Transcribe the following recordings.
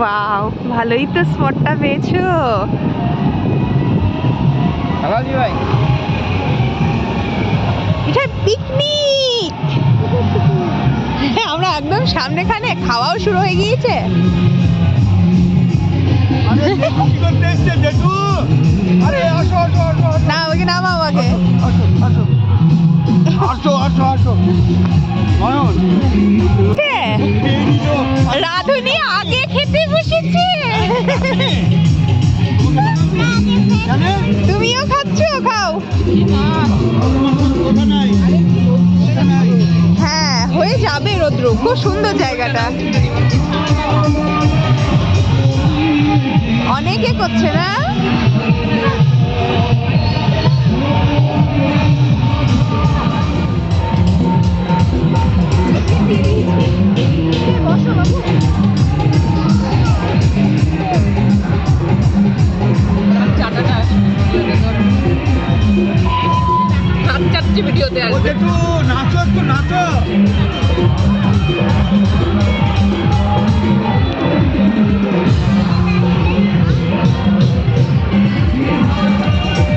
Wow, ভালোই তো স্পটটা পেয়েছো। ভাই এটা পিকনিক। আমরা একদম সামনেখানে, খাওয়াও শুরু হয়ে গিয়েছে। না ওকে নামাও আগে। রাধুনি আগে খেতে বসেছে। তুমিও খাচ্ছ? খাও। হ্যাঁ হয়ে যাবে রৌদ্র, খুব সুন্দর জায়গাটা, অনেকে করছে না? ভিডিওতে আসবে। নাচো একটু নাচো।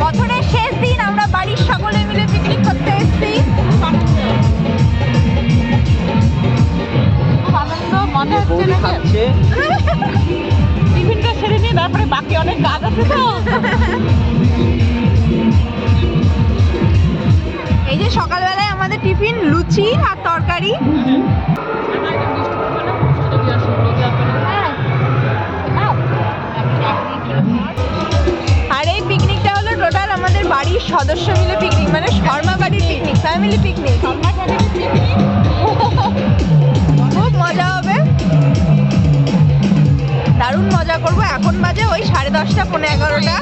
বছরের শেষ দিন আমরা বাড়ির সকলে মিলে পিকনিক করতে এসেছি। আনন্দ মজা হচ্ছে না? টিফিনটা সেরে নিয়ে তারপরে বাকি অনেক কাজ আছে তো। এই যে সকালবেলায় আমাদের টিফিন লুচি আর তরকারি। আর এই পিকনিকটা হলো টোটাল আমাদের বাড়ির সদস্য মিলে পিকনিক, মানে শর্মা বাড়ির পিকনিক, ফ্যামিলি পিকনিক। খুব মজা হবে, দারুণ মজা করবো। এখন বাজে ওই 10:30 পৌনে 11টা।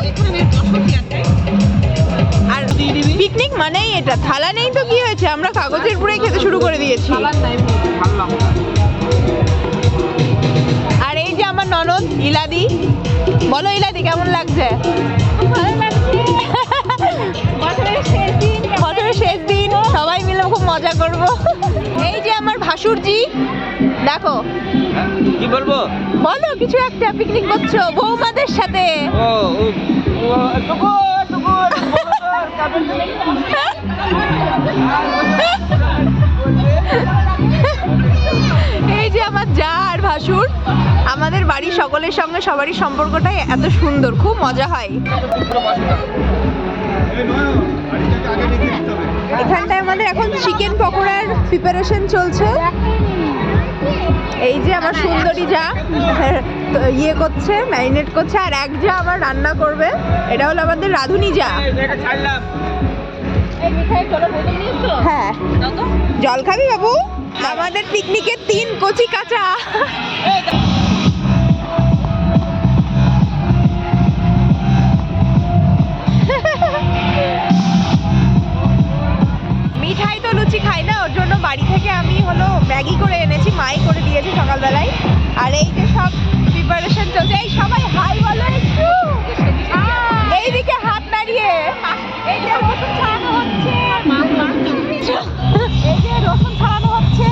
আর পিকনিক মানেই এটা, থালা নেই তো কি হয়েছে, আমরা কাগজের পুরে খেতে শুরু করে দিয়েছি। আর এই যে আমার ননদ ইলাদি। বলো ইলাদি, কেমন লাগছে? বছরের শেষ দিন সবাই মিলে খুব মজা করব। এই যে আমার ভাসুরজি, দেখো। কি বলবো? বলো কিছু একটা। পিকনিক করছো বৌমাদের সাথে। এই যে আমার জা আর ভাসুর, আমাদের বাড়ির সকলের সঙ্গে সবারই সম্পর্কটাই এত সুন্দর, খুব মজা হয়। এখানটায় আমাদের এখন চিকেন পকোড়ার প্রিপারেশন চলছে। এই যে আমার সুন্দরী যা ইয়ে করছে, ম্যারিনেট করছে, আর এক যা আমার রান্না করবে। এটা হলো আমাদের রাধুনি যা। হ্যাঁ, জল খাবি বাবু? আমাদের পিকনিকের 3 কচি কাঁচা। মিঠাই তো লুচি খাই না, ওর জন্য বাড়ি থেকে আমি হলো ম্যাগি করে এনেছি, মাই করে দিয়েছে সকালবেলায়। আর এই যে সব প্রিপারেশন চলছে। এই সবাই হাই বলো একটু, এইদিকে হাত নাড়িয়ে। এই যে রসুন ছাড়ানো হচ্ছে, এই যে রসুন ছাড়ানো হচ্ছে,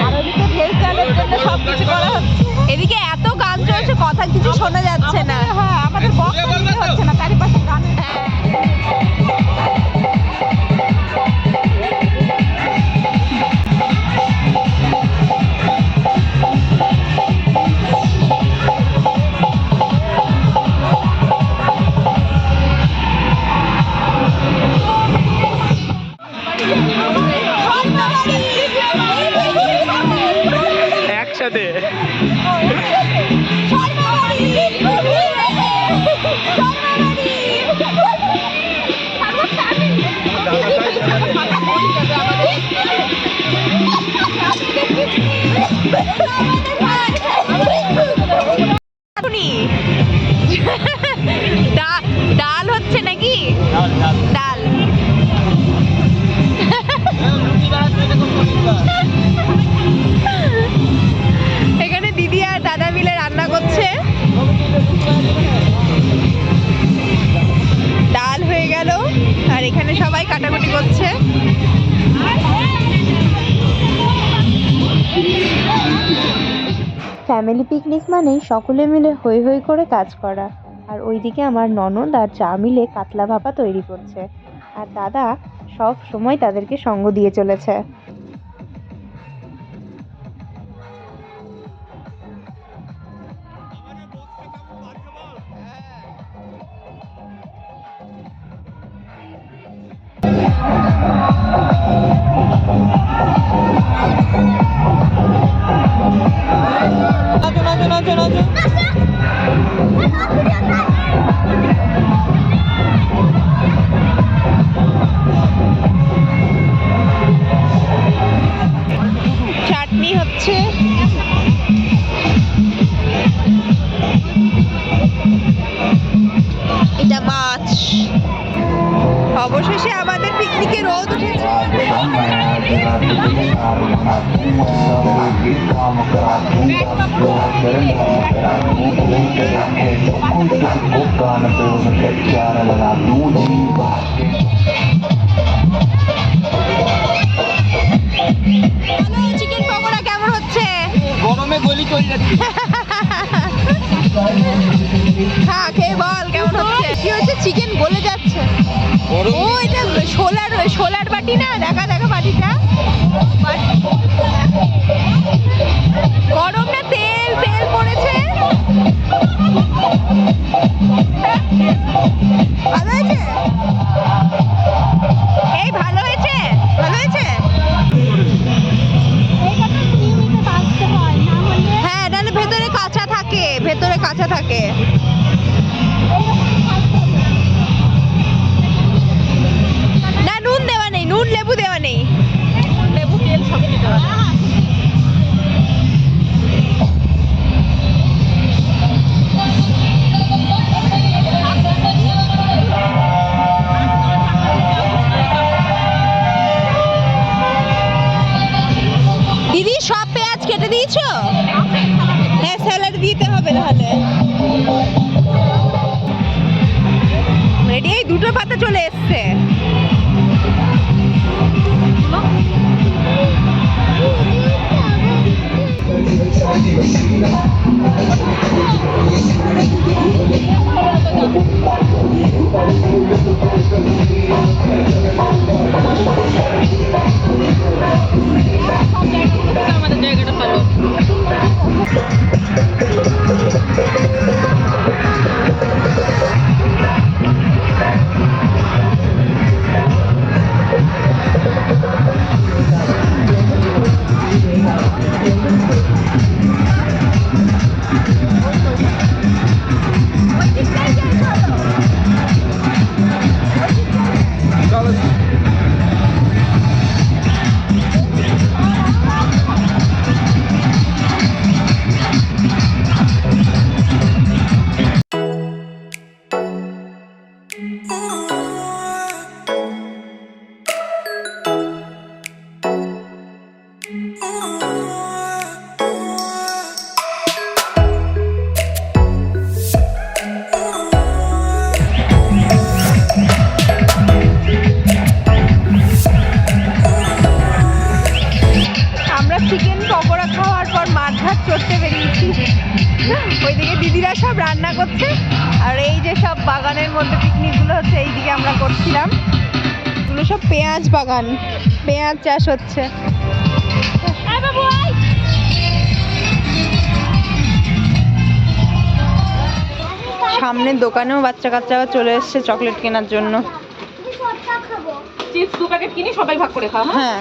আর ওদিকে ভেজ ডালের জন্য সবকিছু করা হচ্ছে। এদিকে এত গান চলছে, কথা কিছু শোনা যাচ্ছে না। হ্যাঁ, আমাদের বক্স হচ্ছে না, চারিপাশে গান। একসাথে ডাল হচ্ছে নাকি? ডাল। এখানে দিদি আর দাদা মিলে রান্না করছে। ডাল হয়ে গেল, আর এখানে সবাই কাটাকুটি করছে। ফ্যামিলি পিকনিক মানেই সকলে মিলে হই হই করে কাজ করা। আর ওইদিকে আমার ননদ আর যা মিলে কাতলা ভাপা তৈরি করছে, আর দাদা সব সময় তাদেরকে সঙ্গ দিয়ে চলেছে। চাটনি হচ্ছে, এটা মাছ। অবশেষে আমাদের পিকনিকে রোদ উঠেছে। চিকেন পকোড়া কেমন হচ্ছে? গরমে গলি চলে যাচ্ছে। হ্যাঁ, খেয়ে বল কেমন হচ্ছে। কি হচ্ছে? চিকেন গলে যাচ্ছে। ও এটা শোলার বাটি না? দেখা বাটিটা। গরম না, তেল পড়েছে। ভালো হয়েছে? এই ভালো হয়েছে। হ্যাঁ, নাহলে ভেতরে কাঁচা থাকে। না, নুন দেওয়া নেই, নুন লেবু দেওয়া নেই। লেবু তেল সবই দিতে হবে। দিদি সব পেঁয়াজ কেটে দিয়েছো? হ্যাঁ, স্যালাড দিতে হবে তাহলে। রেডি, এই দুটো পাতা চলে এসছে। আমাদের জায়গাটা ভালো। চিকেন পকোড়া খাওয়ার পর মাঠঘাট চড়তে বেরিয়েছি। ওইদিকে দিদিরা সব রান্না করছে, আর এই যে সব বাগানের মধ্যে পিকনিকগুলো হচ্ছে, এইদিকে আমরা করছিলাম। এগুলো সব পেঁয়াজ বাগান, পেঁয়াজ চাষ হচ্ছে। সামনের দোকানেও বাচ্চা কাচ্চারা চলে এসছে চকলেট কেনার জন্য। চিপস 2 প্যাকেট কিনি, সবাই ভাগ করে খাও। হ্যাঁ,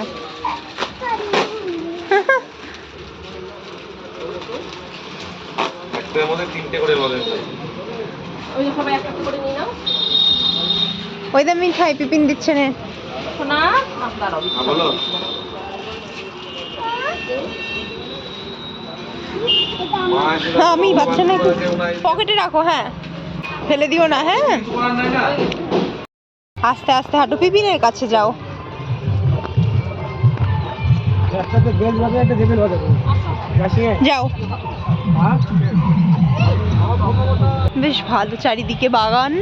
একটার মধ্যে 3টে করে বলেন। ওই যে সবাই একটা করে নিয়ে নাও। ওই দা মিঠাই পিপিন দিচ্ছে না সোনা, আপনার অবস্থা বলো। হ্যাঁ, আমি বাচ্চা না, একটু পকেটে রাখো। হ্যাঁ, ফেলে দিও না। হ্যাঁ, আস্তে আস্তে হাঁটো, পিপিনের কাছে যাও। যাও। বেশ ভালো, চারিদিকে বাগান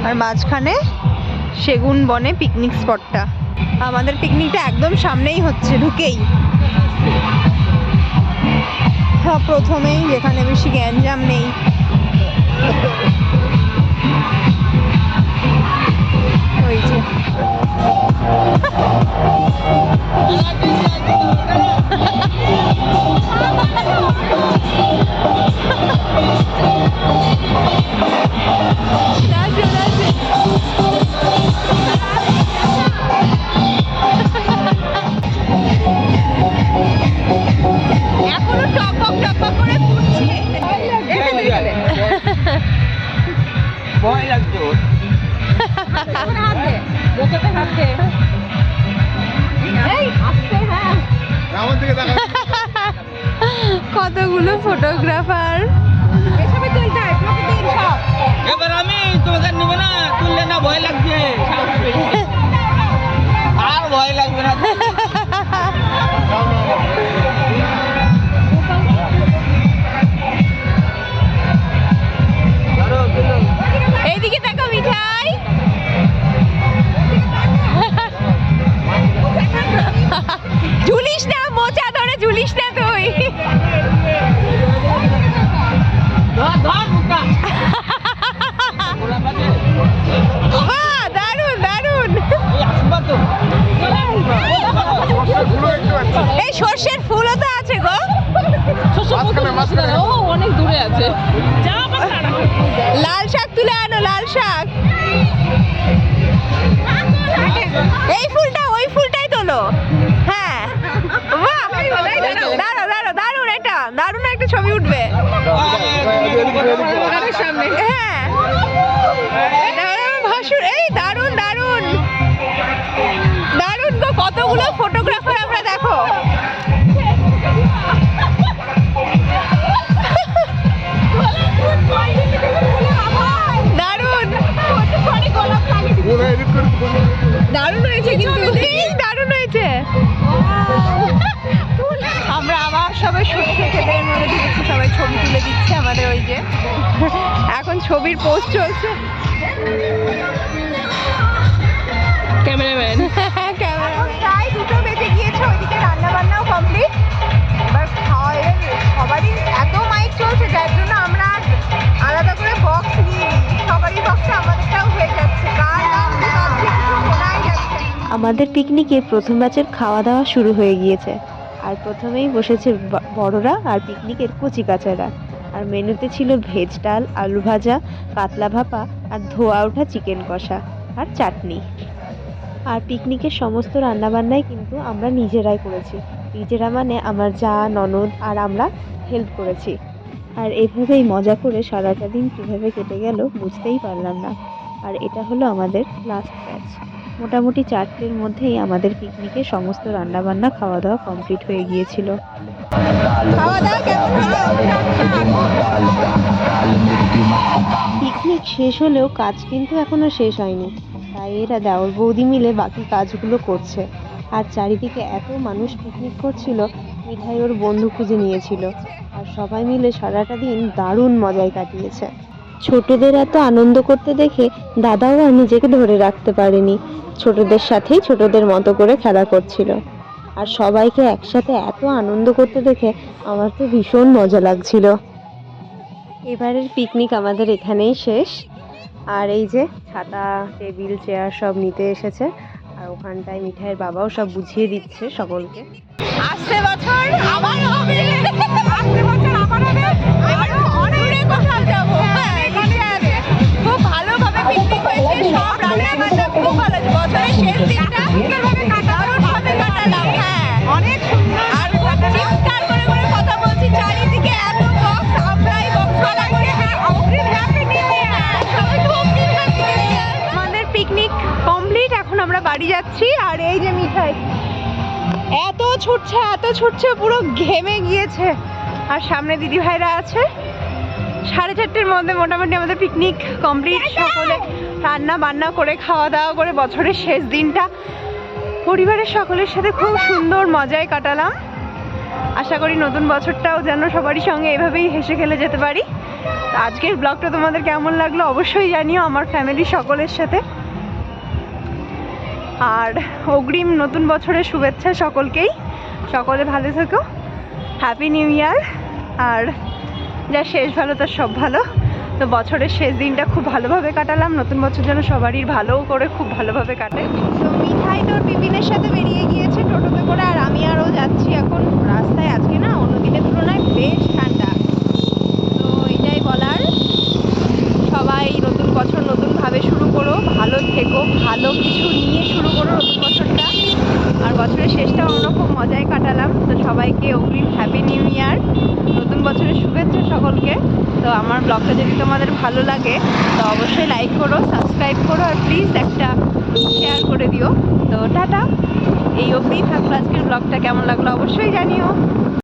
আর মাঝখানে সেগুন বনে পিকনিক স্পটটা। আমাদের পিকনিকটা একদম সামনেই হচ্ছে, ঢুকেই। সব প্রথমেই, যেখানে বেশি গ্যাঞ্জাম নেই। ওই যে এখনো টকবক টকবক করে ফুটছে। ভয় লাগতো। কতগুলো ফটোগ্রাফার এসবে তুলতে হয় প্রতিদিন সব। এবার আমি তোমাকে নিব না, তুললে না ভয় লাগছে। আর ভয় লাগবে না। এইদিকে দেখো মিঠাই। ঝুলিস না, মোচা ধরে ঝুলিস না তুই। বাহ, দারুন দারুন। এই সর্ষের ফুলও তো আছে গো। ও অনেক দূরে আছে। লাল শাক তুলে আনো, লাল শাক। এই ফুলটা, ওই ফুলটাই তোলো। হ্যাঁ, বাহ, দাঁড়াও দাঁড়াও, দারুন, এটা দারুন একটা ছবি উঠবে। হ্যাঁ, এটা ভাসুর। এই দারুন দারুন দারুন গো, কতগুলো ফটোগ্রাফার আমরা দেখো। দারুন দারুন হয়েছে কিন্তু, দারুন হয়েছে। আমরা আবার সবাই সত্যি খেতের মধ্যে ঢুকেছি, সবাই ছবি তুলে দিচ্ছে আমাদের। ওই যে এখন ছবির পোস্ট চলছে। ক্যামেরাম্যান প্রায় 2টো বেজে গিয়েছে, ওইদিকে রান্না বান্নাও কমপ্লিট। এবার খাওয়া সবারই এত মাইক চলছে, যার জন্য আমরা আর আলাদা করে বক্স নিয়ে সবারই বক্সে আমাদেরটাও হয়ে যাচ্ছে। আমাদের পিকনিকের প্রথম ব্যাচের খাওয়া দাওয়া শুরু হয়ে গিয়েছে, আর প্রথমেই বসেছে বড়রা আর পিকনিকের কচি কাচারা। আর মেনুতে ছিল ভেজ ডাল, আলু ভাজা, কাতলা ভাপা আর ধোয়া ওঠা চিকেন কষা আর চাটনি। আর পিকনিকের সমস্ত রান্নাবান্নাই কিন্তু আমরা নিজেরাই করেছি। নিজেরা মানে আমার যা, ননদ আর আমরা হেল্প করেছি। আর এভাবেই মজা করে সারাটা দিন কীভাবে কেটে গেল বুঝতেই পারলাম না। আর এটা হলো আমাদের লাস্ট ব্যাচ। মোটামুটি 4টের মধ্যেই আমাদের পিকনিকের সমস্ত রান্নাবান্না খাওয়া দাওয়া কমপ্লিট হয়ে গিয়েছিল। পিকনিক শেষ হলেও কাজ কিন্তু এখনো শেষ হয়নি, তাই এরা দেওর বৌদি মিলে বাকি কাজগুলো করছে। আর চারিদিকে এত মানুষ পিকনিক করছিল, মিঠাই ওর বন্ধু খুঁজে নিয়েছিল। আর সবাই মিলে সারাটা দিন দারুণ মজায় কাটিয়েছে। ছোটদের এত আনন্দ করতে দেখে দাদাও আর নিজেকে ধরে রাখতে পারেনি, ছোটদের সাথেই ছোটদের মতো করে খেলা করছিল। আর সবাইকে একসাথে এত আনন্দ করতে দেখে আমার তো ভীষণ মজা লাগছিল। এবারের পিকনিক আমাদের এখানেই শেষ। আর এই যে ছাতা, টেবিল, চেয়ার সব নিতে এসেছে, আর ওখানটায় মিঠাইয়ের বাবাও সব বুঝিয়ে দিচ্ছে সকলকে। আসছে বছর আবার হবে, আসছে বছর আবার হবে। এবার অনেক কোথাও যাবো। খুব ভালোভাবে পিকনিক হয়েছে, সব রান্না বান্না খুব ভালো। বছরের শেষ দিনটা সুন্দরভাবে দারুণভাবে কাটালাম। হ্যাঁ, অনেক সুন্দর। আর চিৎকার করে করে কথা বলছি, চারিদিকে এত বক্স, আমরাই বক্স বাজা করে আমাদের পিকনিক কমপ্লিট। এখন আমরা বাড়ি যাচ্ছি। আর এই যে মিঠাই এত ছুটছে পুরো ঘেমে গিয়েছে। আর সামনে দিদি ভাইরা আছে। 4:30-র মধ্যে মোটামুটি আমাদের পিকনিক কমপ্লিট। সকলে রান্না বান্না করে খাওয়া দাওয়া করে বছরের শেষ দিনটা পরিবারের সকলের সাথে খুব সুন্দর মজায় কাটালাম। আশা করি নতুন বছরটাও যেন সবারই সঙ্গে এভাবেই হেসে খেলে যেতে পারি। আজকের ব্লগটা তোমাদের কেমন লাগলো অবশ্যই জানিও, আমার ফ্যামিলি সকলের সাথে। আর অগ্রিম নতুন বছরের শুভেচ্ছা সকলকেই। সকলে ভালো থেকো। Happy new year. আর যা শেষ ভালো তার সব ভালো। তো বছরের শেষ দিনটা খুব ভালোভাবে কাটালাম, নতুন বছর যেন সবারই ভালো করে খুব ভালোভাবে কাটে। তো মিঠাই তোর বিপিনের সাথে বেরিয়ে গিয়েছে টোটোতে করে, আর আমি আরও যাচ্ছি এখন রাস্তায়। আজকে না অন্য দিনের তুলনায় বেশ ঠান্ডা। তো এটাই বলার, সবাই নতুন বছর নতুনভাবে শুরু করো, ভালো থেকো, ভালো কিছু নিয়ে শুরু করো নতুন বছরটা। আর বছরের শেষটা আমরা খুব মজায় কাটালাম। তো সবাইকে অগ্রিম হ্যাপি নিউ ইয়ার, নতুন বছরের শুভেচ্ছা সকলকে। তো আমার ব্লগটা যদি তোমাদের ভালো লাগে তো অবশ্যই লাইক করো, সাবস্ক্রাইব করো, আর প্লিজ একটা শেয়ার করে দিও। তো টাটা, এই অবধিই থাকলো আজকের ব্লগটা। কেমন লাগলো অবশ্যই জানিও।